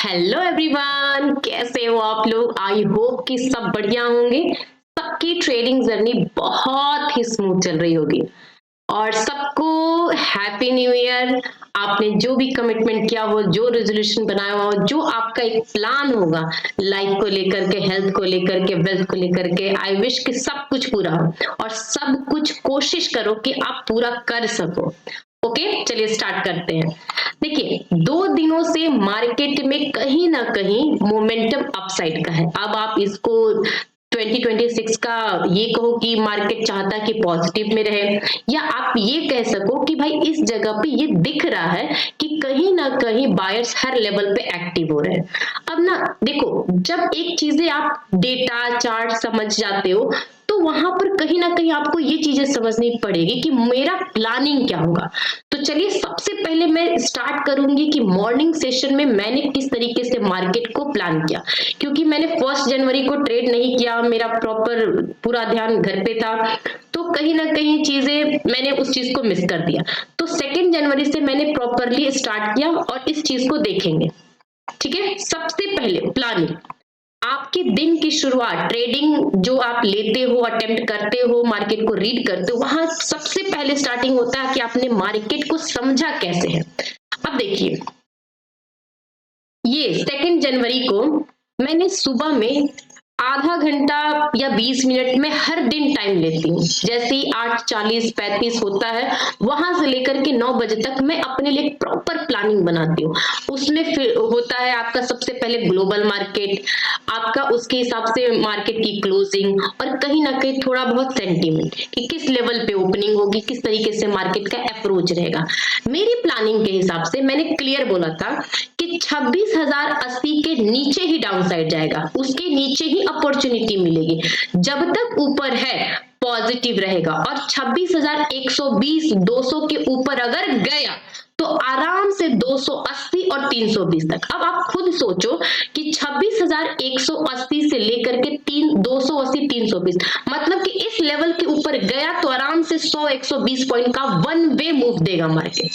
Hello everyone, कैसे हो आप लोग। आई होप कि सब बढ़िया होंगे। सबकी ट्रेडिंग जर्नी बहुत ही स्मूथ चल रही होगी और सबको हैप्पी न्यू ईयर। आपने जो भी कमिटमेंट किया हो, जो रेजोल्यूशन बनाया हो, जो आपका एक प्लान होगा लाइफ को लेकर के, हेल्थ को लेकर के, वेल्थ को लेकर के, आई विश कि सब कुछ पूरा हो और सब कुछ कोशिश करो कि आप पूरा कर सको। ओके, चलिए स्टार्ट करते हैं। देखिए, 2 दिनों से मार्केट में कहीं ना कहीं मोमेंटम अपसाइड का है। अब आप इसको 2026 का ये कहो कि मार्केट चाहता है कि पॉजिटिव में रहे, या आप ये कह सको कि भाई इस जगह पे ये दिख रहा है कि कहीं ना कहीं बायर्स हर लेवल पे एक्टिव हो रहे हैं। अब ना देखो, जब एक चीजें आप डेटा चार्ट समझ जाते हो तो वहां पर कहीं ना कहीं आपको ये चीजें समझनी पड़ेगी कि मेरा प्लानिंग क्या होगा। तो चलिए, सबसे पहले मैं स्टार्ट करूंगी कि मॉर्निंग सेशन में मैंने किस तरीके से मार्केट को प्लान किया, क्योंकि मैंने 1 जनवरी को ट्रेड नहीं किया, मेरा प्रॉपर पूरा ध्यान घर पे था, तो कहीं ना कहीं चीजें मैंने उस चीज को मिस कर दिया। तो 2 जनवरी से मैंने प्रॉपरली स्टार्ट किया और इस चीज को देखेंगे। ठीक है, सबसे पहले प्लानिंग। आपके दिन की शुरुआत, ट्रेडिंग जो आप लेते हो, अटेम्प्ट करते हो, मार्केट को रीड करते हो, वहां सबसे पहले स्टार्टिंग होता है कि आपने मार्केट को समझा कैसे है। अब देखिए, ये 2 जनवरी को मैंने सुबह में आधा घंटा या 20 मिनट में हर दिन टाइम लेती हूँ। जैसे ही 8:40 35 होता है, वहां से लेकर के 9 बजे तक मैं अपने लिए प्रॉपर प्लानिंग बनाती हूँ। उसमें फिर होता है आपका सबसे पहले ग्लोबल मार्केट, आपका उसके हिसाब से मार्केट की क्लोजिंग, और कहीं ना कहीं थोड़ा बहुत सेंटीमेंट कि किस लेवल पे ओपनिंग होगी, किस तरीके से मार्केट का अप्रोच रहेगा। मेरी प्लानिंग के हिसाब से मैंने क्लियर बोला था कि 26,080 के नीचे ही डाउन साइड जाएगा, उसके नीचे ही अपॉर्चुनिटी मिलेगी। जब तक ऊपर है पॉजिटिव रहेगा, और 26,120 200 के ऊपर अगर गया तो आराम से 280 और 320 तक। अब आप खुद सोचो कि 26,180 से लेकर के 280 320, मतलब कि इस लेवल के ऊपर गया तो आराम से 100 120 पॉइंट का वन वे मूव देगा मार्केट।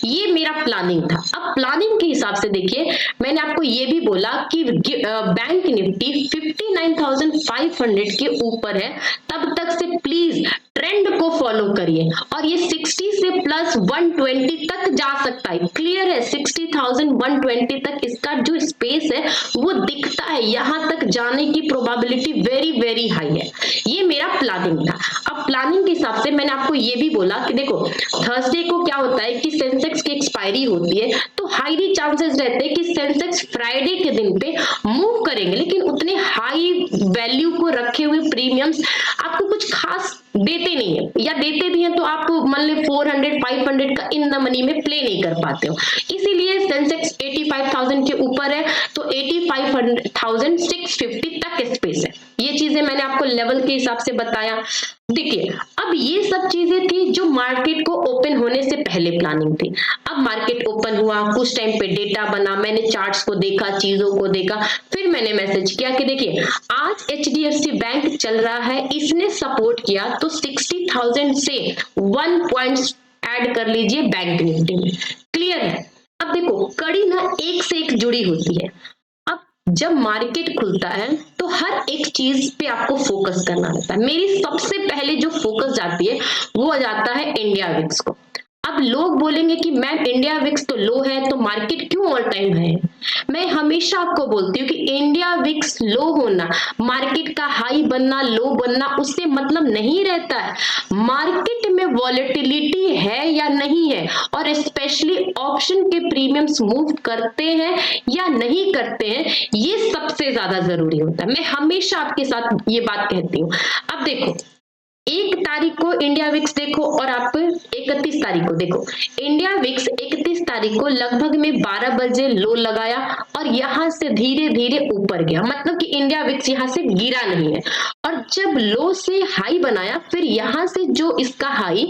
ये मेरा प्लानिंग था। अब प्लानिंग के हिसाब से देखिए, मैंने आपको ये भी बोला कि बैंक निफ्टी 59,500 के ऊपर है, तब तक से प्लीज ट्रेंड को फॉलो करिए, और ये 60 से प्लस 120 तक जा सकता है। क्लियर है, 60,120 तक इसका जो स्पेस है वो दिखता है, यहां तक जाने की प्रोबेबिलिटी वेरी वेरी हाई है। ये मेरा प्लानिंग था। अब प्लानिंग के हिसाब से मैंने आपको ये भी बोला कि देखो, थर्सडे को क्या होता है कि सेंसेक्स की एक्सपायरी होती है, तो हाईली चांसेस रहते हैं कि सेंसेक्स फ्राइडे के दिन पे मूव करेंगे, लेकिन उतने हाई वैल्यू को रखे हुए प्रीमियम्स आपको कुछ खास देते नहीं है, या देते भी हैं तो आप मान लो 400 500 का इन द मनी में प्ले नहीं कर पाते हो। इसीलिए सेंसेक्स 85,000 के ऊपर है, तो 85,650 तक स्पेस है। ये चीजें मैंने आपको लेवल के हिसाब से बताया। देखिए, अब ये सब चीजें थी जो मार्केट को ओपन होने से पहले प्लानिंग थी। अब मार्केट ओपन हुआ, कुछ टाइम पे डेटा बना, मैंने चार्ट्स को देखा, चीजों को देखा, फिर मैंने मैसेज किया कि देखिए, आज HDFC बैंक चल रहा है, इसने सपोर्ट किया तो 60,000 से 1 पॉइंट ऐड कर लीजिए बैंक निफ्टी में। क्लियर है। अब देखो, कड़ी ना एक से एक जुड़ी होती है। अब जब मार्केट खुलता है तो हर एक चीज पे आपको फोकस करना रहता है। मेरी सबसे पहले जो फोकस जाती है वो जाता है इंडिया विक्स को। अब लोग बोलेंगे कि मैम इंडिया विक्स तो लो है, तो मार्केट क्यों ऑल टाइम है। मैं हमेशा आपको बोलती हूँ कि इंडिया विक्स लो होना, मार्केट का हाई बनना, लो बनना, उससे मतलब नहीं रहता है। मार्केट में वॉलेटिलिटी है या नहीं है, और स्पेशली ऑप्शन के प्रीमियम्स मूव करते हैं या नहीं करते हैं, ये सबसे ज्यादा जरूरी होता है। मैं हमेशा आपके साथ ये बात कहती हूँ। अब देखो, 1 तारीख को इंडिया विक्स देखो और आप 31 तारीख को देखो। इंडिया विक्स 31 तारीख को लगभग में 12 बजे लो लगाया और यहां से धीरे धीरे ऊपर गया, मतलब कि इंडिया विक्स यहां से गिरा नहीं है। और जब लो से हाई बनाया, फिर यहां से जो इसका हाई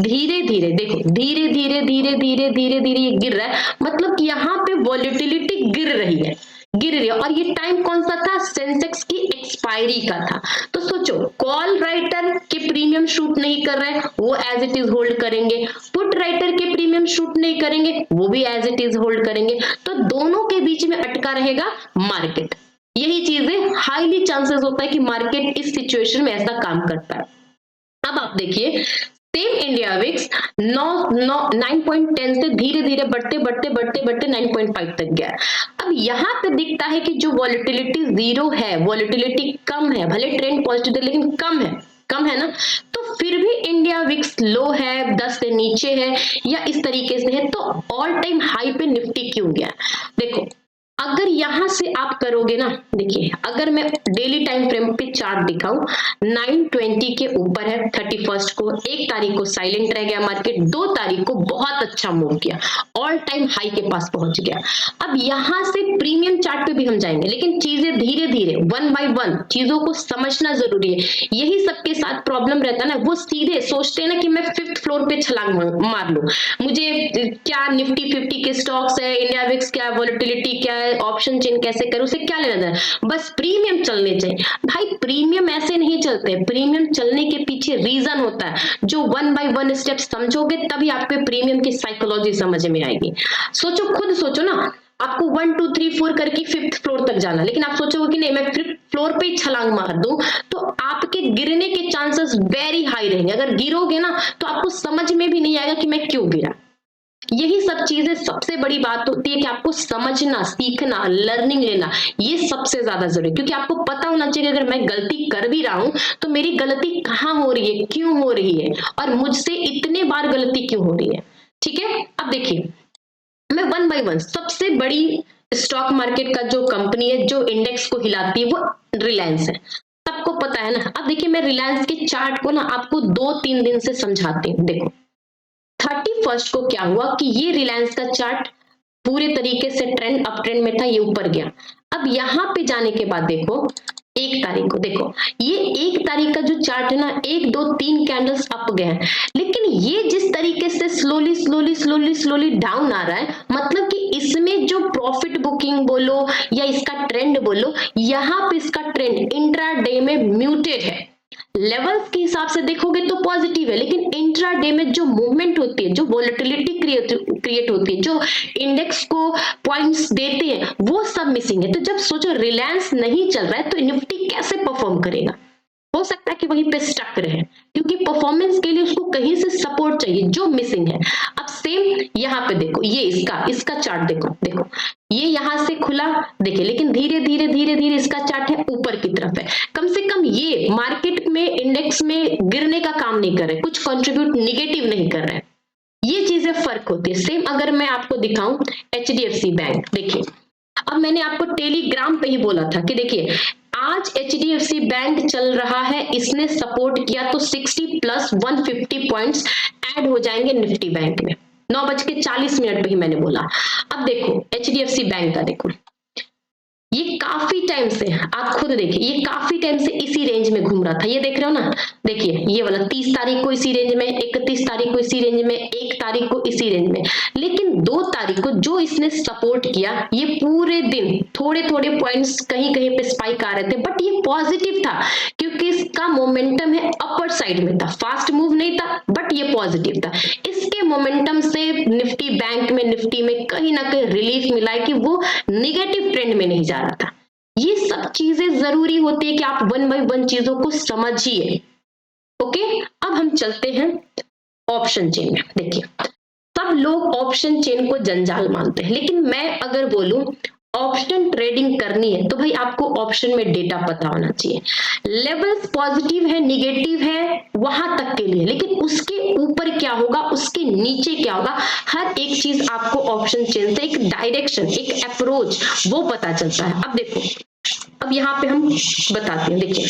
धीरे धीरे देखो, धीरे धीरे धीरे धीरे धीरे धीरे ये गिर रहा है, मतलब कि यहाँ पे वॉलेटिलिटी गिर रही है। और ये टाइम कौन सा था, सेंसेक्स की एक्सपायरी का था। तो सोचो, कॉल राइटर के प्रीमियम शूट नहीं कर रहे हैं, वो एज इट इज होल्ड करेंगे, पुट राइटर के प्रीमियम शूट नहीं करेंगे, वो भी एज इट इज होल्ड करेंगे। तो दोनों के बीच में अटका किसका रहेगा? मार्केट। यही चीजें हाईली चांसेस होता है कि मार्केट इस सिचुएशन में ऐसा काम करता है। अब आप देखिए सेम इंडिया विक्स 9.10 से धीरे धीरे बढ़ते 9.5 तक गया। अब यहां पे दिखता है कि जो वॉलेटिलिटी जीरो है, वॉलेटिलिटी कम है, भले ट्रेंड पॉजिटिव है लेकिन कम है ना, तो फिर भी इंडिया विक्स लो है, 10 से नीचे है या इस तरीके से है, तो ऑल टाइम हाई पे निफ्टी क्यों गया? देखो अगर यहां से आप करोगे ना, देखिए अगर मैं डेली टाइम फ्रेम पे चार्ट दिखाऊं, 920 के ऊपर है 31 को, 1 तारीख को साइलेंट रह गया मार्केट, 2 तारीख को बहुत अच्छा मूव किया, ऑल टाइम हाई के पास पहुंच गया। अब यहां से प्रीमियम चार्ट पे भी हम जाएंगे, लेकिन चीजें धीरे धीरे 1 by 1 चीजों को समझना जरूरी है। यही सबके साथ प्रॉब्लम रहता है ना, वो सीधे सोचते हैं ना कि मैं 5th फ्लोर पे छलांग मार लूं, मुझे क्या निफ्टी 50 के स्टॉक्स है, इंडिया विक्स क्या है, वॉलेटिलिटी क्या है, ऑप्शन चेन कैसे करूं, उसे क्या लेना है, बस प्रीमियम चलने चाहिए। भाई प्रीमियम ऐसे नहीं चलते, प्रीमियम चलने के पीछे रीजन होता है, जो 1 by 1 स्टेप समझोगे तभी आपको प्रीमियम की साइकोलॉजी समझ में आएगी। सोचो, खुद सोचो ना, आपको 1 2 3 4 करके 5th फ्लोर तक जाना, लेकिन आप सोचोगे कि नहीं मैं 5th फ्लोर पे ही छलांग मार दूं, तो आपके गिरने के चांसेस वेरी हाई रहेंगे। अगर गिरोगे ना तो आपको समझ में भी नहीं आएगा कि मैं क्यों गिरा। यही सब चीजें सबसे बड़ी बात होती है कि आपको समझना, सीखना, लर्निंग लेना, ये सबसे ज्यादा जरूरी है, क्योंकि आपको पता होना चाहिए अगर मैं गलती कर भी रहा हूं तो मेरी गलती कहाँ हो रही है, क्यों हो रही है, और मुझसे इतने बार गलती क्यों हो रही है। ठीक है, अब देखिए मैं 1 by 1 सबसे बड़ी स्टॉक मार्केट का जो कंपनी है जो इंडेक्स को हिलाती है वो रिलायंस है, सबको पता है ना। अब देखिए मैं रिलायंस के चार्ट को ना आपको 2-3 दिन से समझाती हूँ। देखो 31 को क्या हुआ कि ये रिलायंस का चार्ट पूरे तरीके से ट्रेंड अप ट्रेंड में था, ये ऊपर गया। अब यहां पे जाने के बाद देखो 1 तारीख को, देखो ये 1 तारीख का जो चार्ट है ना, 1 2 3 कैंडल्स अप गए हैं, लेकिन ये जिस तरीके से स्लोली डाउन आ रहा है, मतलब कि इसमें जो प्रॉफिट बुकिंग बोलो या इसका ट्रेंड बोलो, यहाँ पे इसका ट्रेंड इंट्राडे में म्यूटेड है। लेवल्स के हिसाब से देखोगे तो पॉजिटिव है, लेकिन इंट्राडे में जो मूवमेंट होती है, जो वॉलेटिलिटी क्रिएट होती है, जो इंडेक्स को पॉइंट्स देते हैं, वो सब मिसिंग है। तो जब सोचो रिलायंस नहीं चल रहा है तो निफ्टी कैसे परफॉर्म करेगा? हो सकता है कि वहीं पे स्टक रहे, क्योंकि परफॉर्मेंस के लिए उसको कहीं से सपोर्ट चाहिए जो मिसिंग है। अब सेम यहाँ पे देखो, ये इसका चार्ट देखो ये यहाँ से खुला, देखिए लेकिन धीरे धीरे इसका चार्ट है ऊपर की तरफ है। कम से कम ये मार्केट में इंडेक्स में गिरने का काम नहीं कर रहे, कुछ कंट्रीब्यूट निगेटिव नहीं कर रहे, ये चीजें फर्क होती है। सेम अगर मैं आपको दिखाऊं HDFC बैंक, देखिए अब मैंने आपको टेलीग्राम पे ही बोला था कि देखिए आज HDFC बैंक चल रहा है, इसने सपोर्ट किया तो 60 प्लस 150 पॉइंट्स ऐड हो जाएंगे निफ्टी बैंक में। 9:40 पे ही मैंने बोला। अब देखो HDFC बैंक का देखो, ये काफी टाइम से, आप खुद देखिए, ये काफी टाइम से इसी रेंज में घूम रहा था, ये देख रहे हो ना, देखिए ये वाला 30 तारीख को इसी रेंज में, 31 तारीख को इसी रेंज में, 1 तारीख को इसी रेंज में, लेकिन 2 तारीख को जो इसने सपोर्ट किया, ये पूरे दिन थोड़े पॉइंट्स कहीं पे स्पाइक आ रहे थे, बट ये पॉजिटिव था क्योंकि इसका मोमेंटम है अपर साइड में था, फास्ट मूव नहीं था बट ये पॉजिटिव था। इसके मोमेंटम से निफ्टी बैंक में, निफ्टी में कहीं ना कहीं रिलीफ मिला है कि वो निगेटिव ट्रेंड में नहीं जा रहा था। ये सब चीजें जरूरी होती है कि आप 1 by 1 चीजों को समझिए। ओके, अब हम चलते हैं ऑप्शन चेन में। देखिए सब लोग ऑप्शन चेन को जंजाल मानते हैं, लेकिन मैं अगर बोलूं ऑप्शन ट्रेडिंग करनी है तो भाई आपको ऑप्शन में डेटा पता होना चाहिए। लेवल्स पॉजिटिव है, निगेटिव है वहां तक के लिए, लेकिन उसके ऊपर क्या होगा, उसके नीचे क्या होगा, हर एक चीज आपको ऑप्शन चेन से एक डायरेक्शन, एक अप्रोच वो पता चलता है। अब देखो, अब यहाँ पे हम बताते हैं, देखिए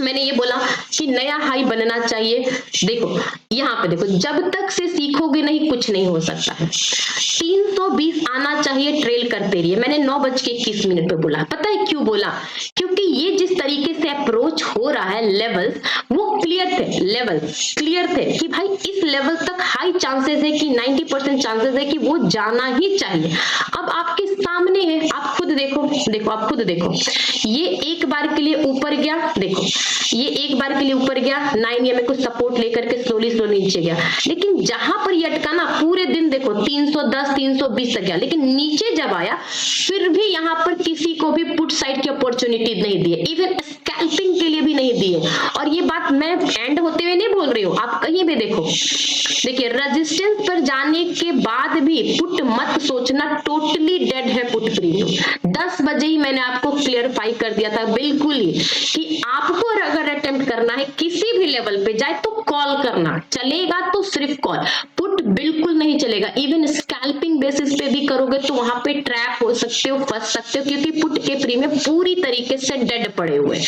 मैंने ये बोला कि नया हाई बनना चाहिए। देखो यहाँ पे देखो, जब तक से सीखोगे नहीं कुछ नहीं हो सकता है। 320 आना चाहिए, ट्रेल करते रहिए। मैंने 9:21 पे बोला, पता है क्यों बोला? क्योंकि ये जिस तरीके से अप्रोच हो रहा है, लेवल्स वो क्लियर थे, लेवल्स क्लियर थे कि भाई इस लेवल तक हाई चांसेस है कि 90% चांसेस है कि वो जाना ही चाहिए। अब आपके सामने है, आप खुद देखो, आप खुद देखो, ये एक बार के लिए ऊपर गया, देखो ये एक बार के लिए ऊपर गया, 9 EMA को सपोर्ट लेकर के स्लोली नीचे गया, लेकिन जहां पर ये अटका ना पूरे दिन देखो 310 320 तक गया, लेकिन नीचे जब आया फिर भी यहाँ पर किसी को भी पुट साइड की अपॉर्चुनिटी नहीं दी है, इवन स्कैल्पिंग के लिए भी नहीं दी है। और ये बात मैं एंड होते हुए नहीं बोल रही हूँ, आप कहीं भी देखो, देखिए रेजिस्टेंस पर जाने के बाद भी पुट मत सोचना, टोटली डेड है पुट प्रीमियम। 10 बजे ही मैंने आपको क्लियरफाई कर दिया था बिल्कुल ही कि आपको अगर अटेम्प्ट करना है किसी भी लेवल पे जाए तो कॉल करना चलेगा, तो सिर्फ कॉल, पुट बिल्कुल नहीं चलेगा। इवन स्कैल्पिंग बेसिस पे भी करोगे तो वहां पे ट्रैप हो सकते हो, फंस सकते हो, क्योंकि पुट के प्रीमियम पूरी तरीके से डेड पड़े हुए,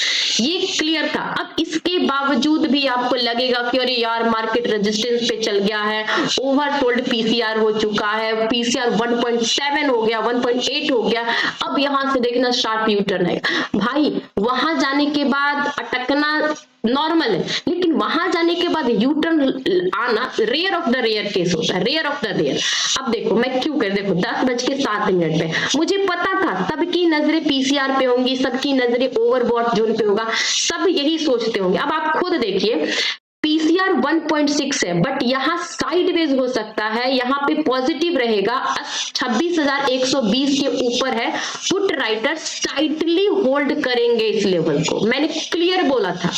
ये क्लियर था। अब इसके बावजूद भी आपको लगेगा कि अरे यार मार्केट रेजिस्टेंस पे चल गया है, ओवरसोल्ड पीसीआर हो चुका है, पीसीआर 1.7 हो गया, 1.8 हो गया, अब यहां से देखना शार्प यू टर्न है। भाई वहां जाने के बाद अटकना नॉर्मल है, लेकिन वहां जाने के बाद यू टर्न आना rare of the rare case होता है, रेयर ऑफ द रेयर। अब देखो मैं क्यों कर, देखो 10:07 पे मुझे पता था सबकी नजरें पीसीआर पे होंगी, सबकी नजरें ओवरबॉट जोन पे होगा, सब यही सोचते होंगे। अब आप खुद देखिए पीसीआर 1.6 है, बट यहाँ साइडवेज हो सकता है, यहाँ पे पॉजिटिव रहेगा, 26,120 के ऊपर है, पुट राइटर टाइटली होल्ड करेंगे इस लेवल को, मैंने क्लियर बोला था।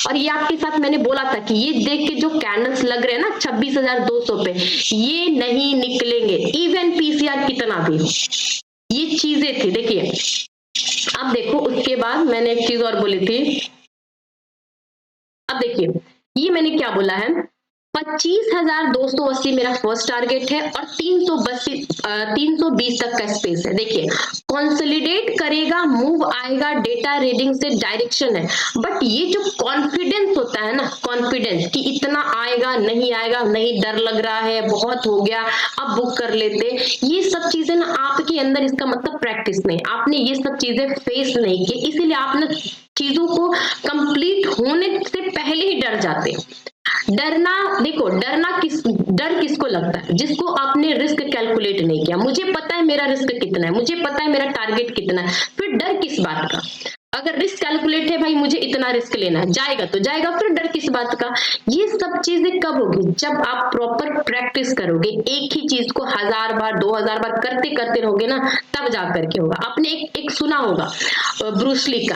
और ये आपके साथ मैंने बोला था कि ये देख के जो कैंडल्स लग रहे हैं ना 26,200 पे, ये नहीं निकलेंगे इवन पीसीआर कितना भी हो, ये चीजें थी। देखिए अब देखो उसके बाद मैंने एक चीज और बोली थी, अब देखिए ये मैंने क्या बोला है, 25,280 मेरा फर्स्ट टारगेट है और 320 तक का स्पेस है। देखिए कंसोलिडेट करेगा, मूव आएगा, डेटा रीडिंग से डायरेक्शन है, बट ये जो कॉन्फिडेंस होता है ना, कॉन्फिडेंस कि इतना आएगा नहीं आएगा, नहीं डर लग रहा है, बहुत हो गया अब बुक कर लेते, ये सब चीजें ना आपके अंदर, इसका मतलब प्रैक्टिस नहीं, आपने ये सब चीजें फेस नहीं की, इसीलिए आप ना चीजों को कंप्लीट होने से पहले ही डर जाते हैं। डरना, देखो डर किसको लगता है, जिसको आपने रिस्क कैलकुलेट नहीं किया। मुझे पता है मेरा रिस्क कितना है, मुझे पता है मेरा टारगेट कितना है, फिर डर किस बात का। अगर रिस्क कैलकुलेट है भाई मुझे इतना रिस्क लेना है, जाएगा तो जाएगा, फिर डर किस बात का। ये सब चीजें कब होगी, जब आप प्रॉपर प्रैक्टिस करोगे, एक ही चीज को 1000 बार 2000 बार करते करते रहोगे ना, तब जा करके होगा। आपने एक सुना होगा ब्रूस ली का,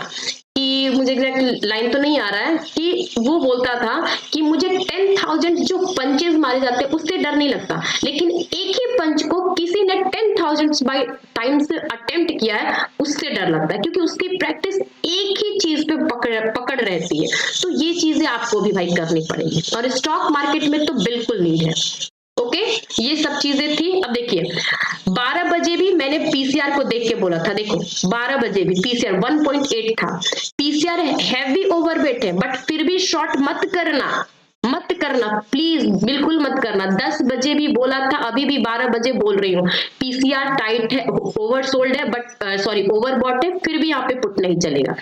कि मुझे एग्जैक्ट लाइन तो नहीं आ रहा है, कि वो बोलता था कि मुझे 10,000 जो पंचेस मारे जाते हैं उससे डर नहीं लगता, लेकिन एक ही पंच को किसी ने 10,000 बाय टाइम्स अटेम्प्ट किया है उससे डर लगता है, क्योंकि उसकी प्रैक्टिस एक ही चीज पे पकड़ रहती है। तो ये चीजें आपको भी भाई करनी पड़ेगी, और स्टॉक मार्केट में तो बिल्कुल नीड है। ओके ये सब चीजें थी। अब देखिए 12 बजे भी मैंने पीसीआर को देख के बोला था, देखो 12 बजे भी पीसीआर 1.8 था, पीसीआर हैवी ओवरवेट है, बट फिर भी शॉर्ट मत करना प्लीज, बिल्कुल मत करना। 10 बजे भी बोला था, अभी भी 12 बजे बोल रही हूँ, पीसीआर टाइट है, ओवरसोल्ड है, बट सॉरी ओवरबॉट है, फिर भी यहाँ पे पुट नहीं चलेगा।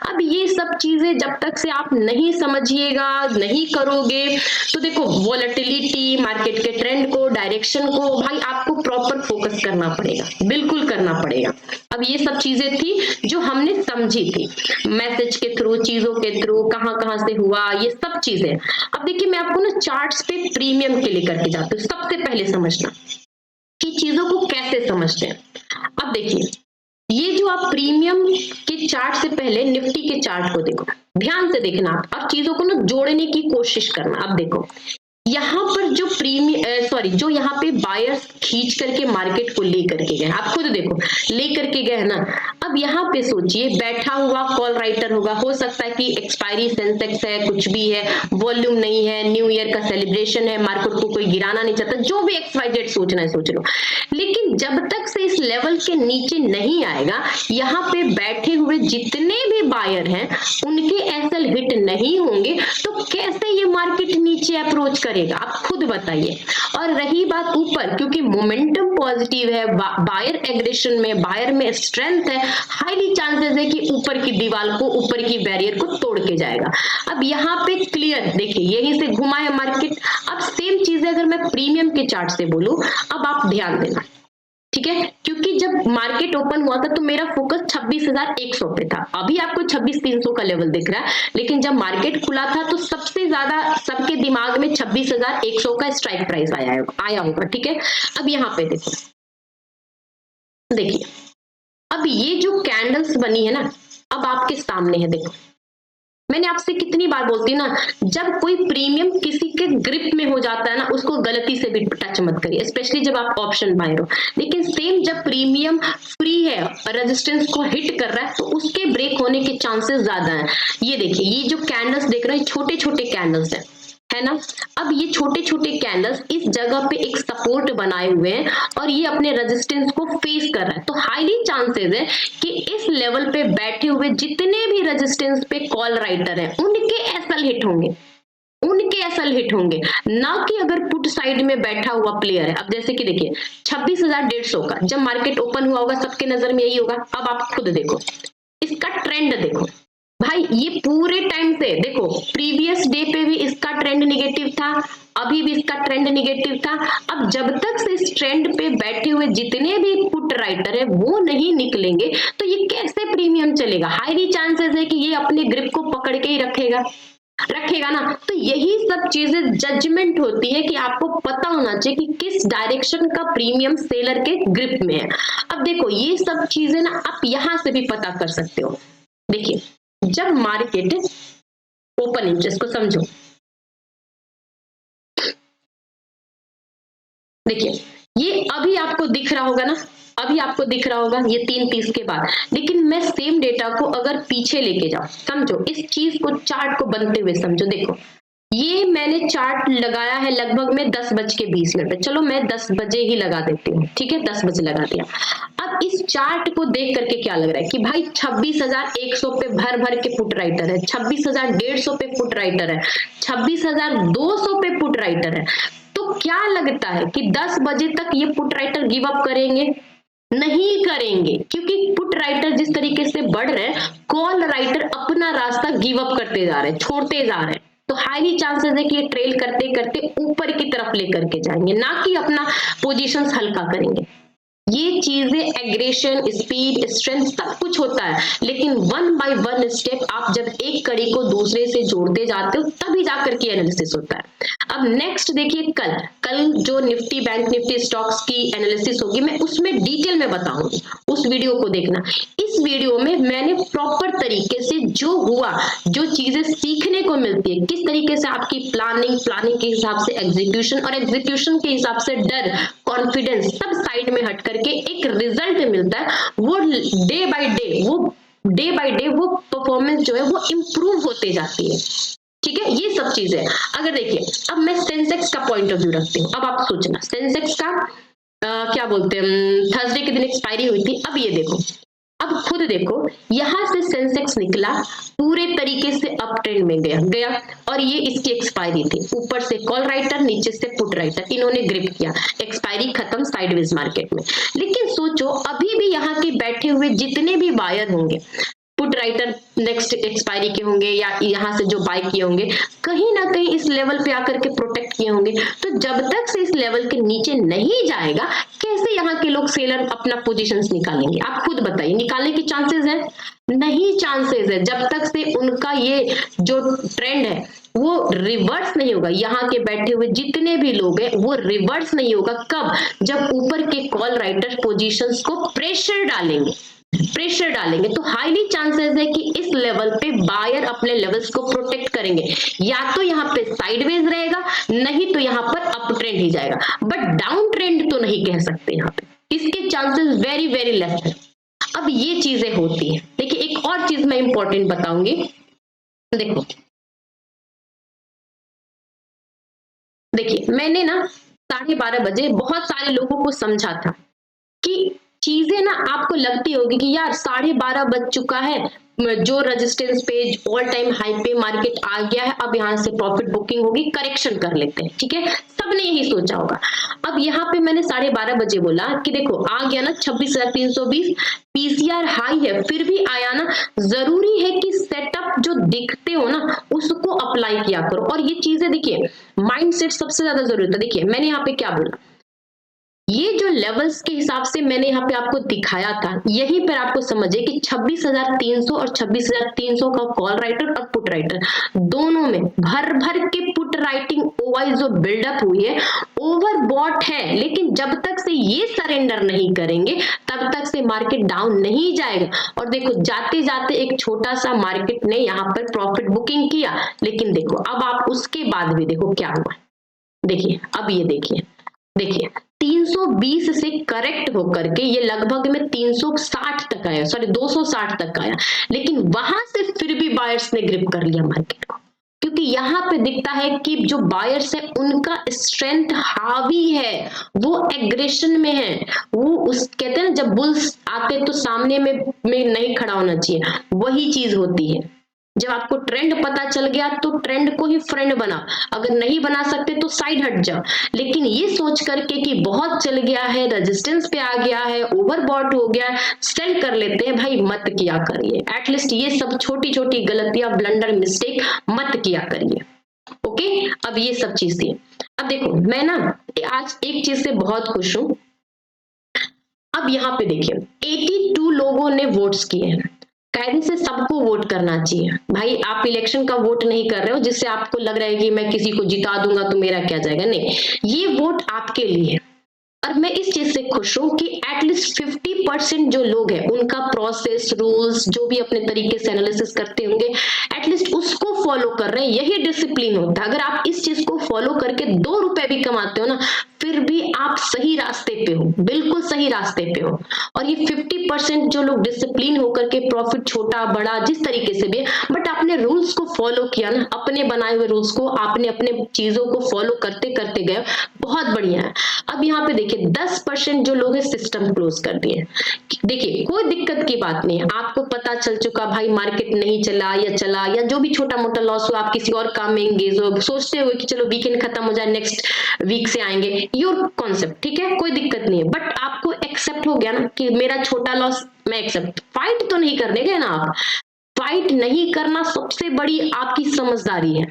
अब ये सब चीजें जब तक से आप नहीं समझिएगा, नहीं करोगे, तो देखो वॉलेटिलिटी, मार्केट के ट्रेंड को, डायरेक्शन को भाई आपको प्रॉपर फोकस करना पड़ेगा, बिल्कुल करना पड़ेगा। अब ये सब चीजें थी जो हमने समझी थी, मैसेज के थ्रू, चीजों के थ्रू, कहां से हुआ, ये सब चीजें। अब देखिए मैं आपको ना चार्ट्स पे प्रीमियम के लिए करके जाती हूँ। सबसे पहले समझना कि चीजों को कैसे समझते हैं। अब देखिए ये जो आप प्रीमियम के चार्ट से पहले निफ्टी के चार्ट को देखो, ध्यान से देखना आप, और चीजों को ना जोड़ने की कोशिश करना। अब देखो यहाँ पर जो जो यहाँ पे बायर्स खींच करके मार्केट को ले करके गए, आप खुद देखो ले करके गए ना। अब यहाँ पे सोचिए बैठा हुआ कॉल राइटर होगा, हो सकता है कि एक्सपायरी सेंसेक्स है, कुछ भी है, वॉल्यूम नहीं है, न्यू ईयर का सेलिब्रेशन है, मार्केट को कोई गिराना नहीं चाहता, जो भी XYZ सोचना है सोच लो, लेकिन जब तक से इस लेवल के नीचे नहीं आएगा, यहाँ पे बैठे हुए जितने भी बायर हैं उनके एसएल हिट नहीं होंगे, तो कैसे ये मार्केट नीचे अप्रोच करेगा, आप खुद बताइए। और रही बात ऊपर, क्योंकि मोमेंटम पॉजिटिव है, बायर एग्रेशन में, बायर में स्ट्रेंथ है, हाईली चांसेस है कि ऊपर की दीवार को, ऊपर की बैरियर को तोड़ के जाएगा। अब यहाँ पे क्लियर देखिए यहीं से घुमा है मार्केट। अब सेम चीज है अगर मैं प्रीमियम के चार्ट से बोलूं, अब आप ध्यान देना, ठीक है, क्योंकि जब मार्केट ओपन हुआ था तो मेरा फोकस 26,100 पे था, अभी आपको 26,300 का लेवल दिख रहा है, लेकिन जब मार्केट खुला था तो सबसे ज्यादा सबके दिमाग में 26,100 का स्ट्राइक प्राइस आया होगा, ठीक है। अब यहाँ पे देखो, देखिए अब ये जो कैंडल्स बनी है ना, अब आपके सामने है, देखो मैंने आपसे कितनी बार बोलती हूँ ना, जब कोई प्रीमियम किसी के ग्रिप में हो जाता है ना, उसको गलती से भी टच मत करिए, स्पेशली जब आप ऑप्शन बायर हो। लेकिन सेम जब प्रीमियम फ्री है, रेजिस्टेंस को हिट कर रहा है, तो उसके ब्रेक होने के चांसेस ज्यादा हैं। ये देखिए, ये जो कैंडल्स देख रहे हैं, छोटे छोटे कैंडल्स है ना। अब ये छोटे छोटे कैंडल्स इस जगह पे एक सपोर्ट बनाए हुए हैं और ये अपने रेजिस्टेंस को फेस कर रहा है, तो हाईली चांसेस है कि इस लेवल पे बैठे हुए जितने भी रेजिस्टेंस पे कॉल राइटर हैं, उनके एसएल हिट होंगे, उनके एसएल हिट होंगे, ना कि अगर पुट साइड में बैठा हुआ प्लेयर है। अब जैसे कि देखिए 26,150 का जब मार्केट ओपन हुआ होगा, सबके नजर में यही होगा। अब आप खुद देखो, इसका ट्रेंड देखो भाई, ये पूरे टाइम से देखो, प्रीवियस डे पे भी इसका ट्रेंड निगेटिव था, अभी भी इसका ट्रेंड निगेटिव था। अब जब तक से इस ट्रेंड पे बैठे हुए जितने भी पुट राइटर है वो नहीं निकलेंगे, तो ये कैसे प्रीमियम चलेगा। हाईली चांसेस है कि ये अपने ग्रिप को पकड़ के ही रखेगा ना। तो यही सब चीजें जजमेंट होती है कि आपको पता होना चाहिए कि किस डायरेक्शन का प्रीमियम सेलर के ग्रिप में है। अब देखो, ये सब चीजें ना आप यहां से भी पता कर सकते हो। देखिए, जब मार्केट ओपन इंटरेस्ट को समझो, देखिए ये अभी आपको दिख रहा होगा ना, अभी आपको दिख रहा होगा ये 3:30 के बाद। लेकिन मैं सेम डेटा को अगर पीछे लेके जाऊं, समझो इस चीज को, चार्ट को बनते हुए समझो। देखो ये मैंने चार्ट लगाया है लगभग में 10:20 पे, चलो मैं 10 बजे ही लगा देती हूँ, ठीक है, 10 बजे लगा दिया। अब इस चार्ट को देख करके क्या लग रहा है कि भाई 26,100 पे भर भर के पुट राइटर है, 26,150 पे पुट राइटर है, 26,200 पे पुट राइटर है। तो क्या लगता है कि 10 बजे तक ये पुट राइटर गिव अप करेंगे? नहीं करेंगे, क्योंकि पुट राइटर जिस तरीके से बढ़ रहे हैं, कॉल राइटर अपना रास्ता गिव अप करते जा रहे हैं, छोड़ते जा रहे हैं। तो हाईली चांसेस है कि ये ट्रेल करते करते ऊपर की तरफ लेकर के जाएंगे, ना कि अपना पोजीशंस हल्का करेंगे। ये चीजें एग्रेशन, स्पीड, स्ट्रेंथ सब कुछ होता है, लेकिन वन बाय वन स्टेप आप जब एक कड़ी को दूसरे से जोड़ते जाते हो तभी जाकर के एनालिसिस होता है। अब नेक्स्ट देखिए, कल जो निफ्टी, बैंक निफ्टी स्टॉक्स की एनालिसिस होगी, मैं उसमें डिटेल में बताऊंगी, उस वीडियो को देखना। इस वीडियो में मैंने प्रॉपर तरीके से जो हुआ, जो चीजें सीखने को मिलती है, किस तरीके से आपकी प्लानिंग के हिसाब से एग्जीक्यूशन, और एग्जीक्यूशन के हिसाब से डर, कॉन्फिडेंस सब साइड में हट करके एक रिजल्ट मिलता है। वो डे बाय डे वो परफॉर्मेंस जो है वो इंप्रूव होते जाती है, ठीक है। ये सब चीजें अगर देखिए, अब मैं सेंसेक्स का पॉइंट ऑफ व्यू रखती हूँ। अब आप सोचना, सेंसेक्स का क्या बोलते हैं, थर्सडे के दिन एक्सपायरी हुई थी। अब ये देखो, अब खुद देखो, यहां से सेंसेक्स निकला, पूरे तरीके से अप ट्रेंड में गया और ये इसकी एक्सपायरी थी, ऊपर से कॉल राइटर, नीचे से पुट राइटर, इन्होंने ग्रिप किया, एक्सपायरी खत्म साइडवेज मार्केट में। लेकिन सोचो, अभी भी यहाँ के बैठे हुए जितने भी बायर होंगे, पुट राइटर नेक्स्ट एक्सपायरी के होंगे या यहां से जो बाय किए होंगे, कहीं ना कहीं इस लेवल पे आकर के प्रोटेक्ट किए होंगे। तो जब तक से इस लेवल के नीचे नहीं जाएगा, कैसे यहाँ के लोग सेलर अपना पोजीशंस निकालेंगे? आप खुद बताइए, निकालने की चांसेस है? नहीं चांसेस है, जब तक से उनका ये जो ट्रेंड है वो रिवर्स नहीं होगा। यहाँ के बैठे हुए जितने भी लोग हैं वो रिवर्स नहीं होगा। कब? जब ऊपर के कॉल राइटर पोजीशंस को प्रेशर डालेंगे, तो हाईली चांसेस है कि इस लेवल पे बायर अपने लेवल्स को प्रोटेक्ट करेंगे। या तो यहाँ पे साइडवेज रहेगा, नहीं तो यहाँ पर अप ट्रेंड ही जाएगा, बट डाउन ट्रेंड तो नहीं कह सकते। यहाँ पे इसके चांसेस वेरी वेरी लेस है। अब ये चीजें होती है। देखिए, एक और चीज मैं इंपॉर्टेंट बताऊंगी। देखिए मैंने ना 12:30 बजे बहुत सारे लोगों को समझा था कि चीजें ना आपको लगती होगी कि यार 12:30 बज चुका है, जो रेजिस्टेंस पे ऑल टाइम हाई पे मार्केट आ गया है, अब यहाँ से प्रॉफिट बुकिंग होगी, करेक्शन कर लेते हैं, ठीक है, सबने यही सोचा होगा। अब यहाँ पे मैंने 12:30 बजे बोला कि देखो आ गया ना 26,320, पीसीआर हाई है फिर भी आया ना, जरूरी है कि सेटअप जो दिखते हो ना उसको अप्लाई किया करो। और ये चीजें देखिए, माइंडसेट सबसे ज्यादा जरूरत है। देखिए मैंने यहाँ पे क्या बोला, ये जो लेवल्स के हिसाब से मैंने यहाँ पे आपको दिखाया था, यहीं पर आपको समझिए कि 26,300 और 26,300 का कॉल राइटर और पुट राइटर दोनों में भर भर के पुट अंडर राइटिंग ओवाई जो बिल्डअप हुई है ओवरबॉट है, लेकिन जब तक से ये सरेंडर नहीं करेंगे तब तक से मार्केट डाउन नहीं जाएगा। और देखो जाते जाते एक छोटा सा मार्केट ने यहाँ पर प्रॉफिट बुकिंग किया, लेकिन देखो अब आप उसके बाद भी देखो क्या हुआ। देखिए अब ये देखिए 320 से करेक्ट होकर के ये लगभग में 360 तक आया, सॉरी 260 तक आया, लेकिन वहां से फिर भी बायर्स ने ग्रिप कर लिया मार्केट को, क्योंकि यहाँ पे दिखता है कि जो बायर्स है उनका स्ट्रेंथ हावी है, वो एग्रेशन में है, वो उस कहते हैं ना जब बुल्स आते तो सामने में नहीं खड़ा होना चाहिए, वही चीज होती है। जब आपको ट्रेंड पता चल गया तो ट्रेंड को ही फ्रेंड बना, अगर नहीं बना सकते तो साइड हट जाओ। लेकिन ये सोच करके कि बहुत चल गया है, रेजिस्टेंस पे आ गया है, ओवरबॉट हो गया, सेल कर लेते हैं, भाई मत किया करिए। एटलीस्ट ये सब छोटी छोटी गलतियां, ब्लंडर, मिस्टेक मत किया करिए। ओके, अब ये सब चीज थी। अब देखो मैं ना आज एक चीज से बहुत खुश हूं। अब यहाँ पे देखिए 82 लोगों ने वोट्स किए हैं। कायदे से सबको वोट करना चाहिए भाई, आप इलेक्शन का वोट नहीं कर रहे हो जिससे आपको लग रहा है कि मैं किसी को जिता दूंगा तो मेरा क्या जाएगा, नहीं, ये वोट आपके लिए है। और मैं इस चीज से खुश हूं कि एटलीस्ट 50% जो लोग हैं उनका प्रोसेस, रूल्स, जो भी अपने तरीके से एनालिसिस करते होंगे एटलीस्ट उसको फॉलो कर रहे हैं। यही डिसिप्लिन होता है। अगर आप इस चीज को फॉलो करके 2 रुपए भी कमाते हो ना, फिर भी आप सही रास्ते पे हो, बिल्कुल सही रास्ते पे हो। और ये 50% जो लोग डिसिप्लिन होकर के प्रॉफिट छोटा बड़ा जिस तरीके से भी, बट आपने रूल्स को फॉलो किया ना, अपने बनाए हुए रूल्स को आपने अपने चीजों को फॉलो करते करते गए, बहुत बढ़िया है। अब यहाँ पे देखिए 10% जो लोग हैं सिस्टम क्लोज कर दिए। देखिए कोई दिक्कत की बात नहीं है, आपको पता चल चुका भाई मार्केट नहीं चला या जो भी छोटा मोटा लॉस हुआ, आप किसी और काम में एंगेज हो, सोचते हुए कि चलो वीकेंड खत्म हो जाए, नेक्स्ट वीक से आएंगे, योर कॉन्सेप्ट, ठीक है, कोई दिक्कत नहीं है। बट आपको एक्सेप्ट हो गया ना कि मेरा छोटा लॉस मैं एक्सेप्ट, फाइट तो नहीं करने गए ना आप, फाइट नहीं करना सबसे बड़ी आपकी समझदारी है।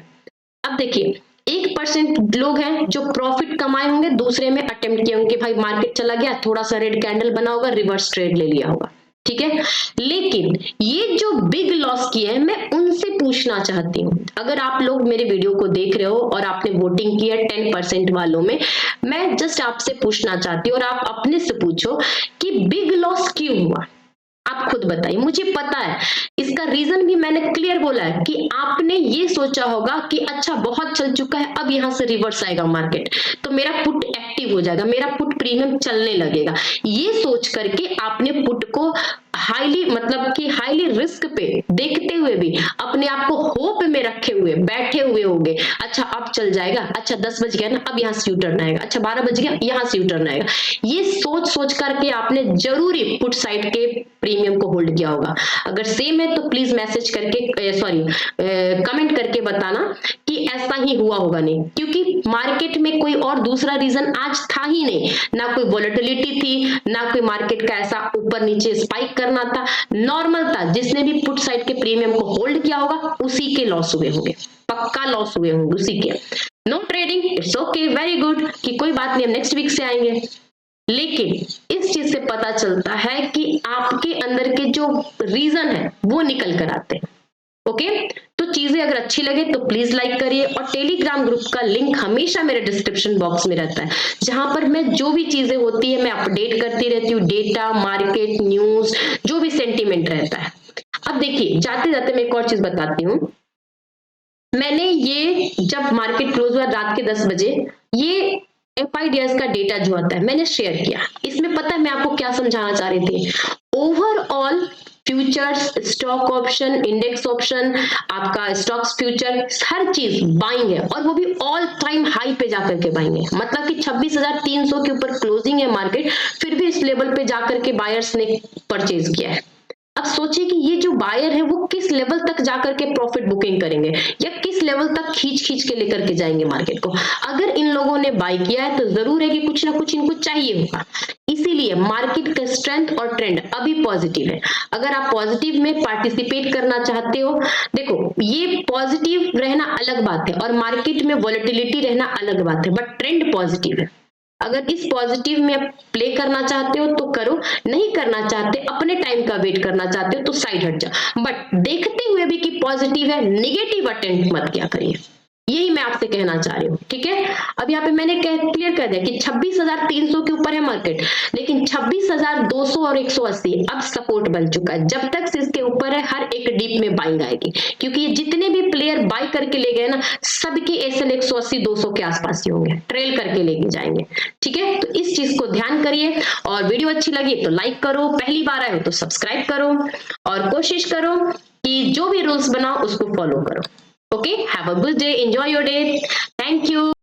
अब देखिए 1% लोग हैं जो प्रॉफिट कमाए होंगे, दूसरे में अटेम्प्ट किए होंगे, भाई मार्केट चला गया, थोड़ा सा रेड कैंडल बना होगा, रिवर्स ट्रेड ले लिया होगा, ठीक है। लेकिन ये जो बिग लॉस किए हैं, मैं उनसे पूछना चाहती हूँ, अगर आप लोग मेरे वीडियो को देख रहे हो और आपने वोटिंग की है 10% वालों में, मैं जस्ट आपसे पूछना चाहती हूँ और आप अपने से पूछो कि बिग लॉस क्यों हुआ, आप खुद बताइए। मुझे पता है इसका रीजन भी मैंने क्लियर बोला है कि आपने ये सोचा होगा कि अच्छा बहुत चल चुका है, अब यहां से रिवर्स आएगा मार्केट तो मेरा पुट एक्टिव हो जाएगा, मेरा पुट प्रीमियम चलने लगेगा। ये सोच करके आपने पुट को हाईली, मतलब कि हाईली रिस्क पे देखते हुए भी अपने आप को होप में रखे हुए बैठे हुए होंगे, अच्छा अब चल जाएगा, अच्छा 10 बज गया ना, अब यहाँ से यू टर्न आएगा, अच्छा 12 बज गया, यहाँ से यू टर्न आएगा। ये सोच सोच करके आपने जरूरी पुट साइड के प्रीमियम को होल्ड किया होगा। अगर सेम है तो प्लीज मैसेज करके, सॉरी कमेंट करके बताना कि ऐसा ही हुआ होगा। नहीं, क्योंकि मार्केट में कोई और दूसरा रीजन आज था ही नहीं, ना कोई वॉलेटिलिटी थी, ना कोई मार्केट का ऐसा ऊपर नीचे स्पाइक करना था, नॉर्मल था। जिसने भी पुट साइड के प्रीमियम को होल्ड किया होगा उसी के लॉस हुए होंगे, पक्का लॉस हुए होंगे उसी के। No trading, it's okay, very good, कि कोई बात नहीं, हम नेक्स्ट वीक से आएंगे। लेकिन इस चीज से पता चलता है कि आपके अंदर के जो रीजन है वो निकल कर आते हैं। ओके, तो चीजें अगर अच्छी लगे तो प्लीज लाइक करिए, और टेलीग्राम ग्रुप का लिंक हमेशा मेरे डिस्क्रिप्शन बॉक्स में रहता है, जहां पर मैं जो भी चीजें होती है मैं अपडेट करती रहती हूँ, डेटा, मार्केट, न्यूज, जो भी सेंटीमेंट रहता है। अब देखिए जाते जाते मैं एक और चीज बताती हूँ। मैंने ये जब मार्केट क्लोज हुआ रात के 10 बजे, ये FIDS का डेटा जो आता है मैंने शेयर किया। इसमें पता है मैं आपको क्या समझाना चाह रही थी, overall futures, stock option, index option, आपका स्टॉक्स फ्यूचर, हर चीज बाइंग है, और वो भी ऑल टाइम हाई पे जाकर के बाइंग है। मतलब कि 26,300 के ऊपर क्लोजिंग है मार्केट, फिर भी इस लेवल पे जाकर के बायर्स ने परचेज किया है। अब सोचिए कि ये जो बायर है वो किस लेवल तक जाकर के प्रॉफिट बुकिंग करेंगे, या किस लेवल तक खींच खींच के लेकर के जाएंगे मार्केट को। अगर इन लोगों ने बाय किया है तो जरूर है कि कुछ ना कुछ इनको चाहिए होगा। इसीलिए मार्केट का स्ट्रेंथ और ट्रेंड अभी पॉजिटिव है। अगर आप पॉजिटिव में पार्टिसिपेट करना चाहते हो, देखो ये पॉजिटिव रहना अलग बात है और मार्केट में वॉलेटिलिटी रहना अलग बात है, बट ट्रेंड पॉजिटिव है। अगर इस पॉजिटिव में प्ले करना चाहते हो तो करो, नहीं करना चाहते, अपने टाइम का वेट करना चाहते हो तो साइड हट जाओ। बट देखते हुए भी कि पॉजिटिव है, निगेटिव अटेम्प्ट मत क्या करिए। यही मैं आपसे कहना चाह रही हूँ, ठीक है। अब यहाँ पे मैंने क्लियर कर दिया कि 26,300 के ऊपर है मार्केट, लेकिन 26,200 और 180 अब सपोर्ट बन चुका है। जब तक इसके ऊपर है हर एक डीप में बाइंग आएगी, क्योंकि ये जितने भी प्लेयर बाय करके ले गए ना, सबके एसएल 180 200 के आसपास ही होंगे, ट्रेल करके लेके जाएंगे, ठीक है। तो इस चीज को ध्यान करिए, और वीडियो अच्छी लगी तो लाइक करो, पहली बार आए हो तो सब्सक्राइब करो, और कोशिश करो कि जो भी रूल्स बनाओ उसको फॉलो करो। Okay, have a good day, enjoy your day, thank you.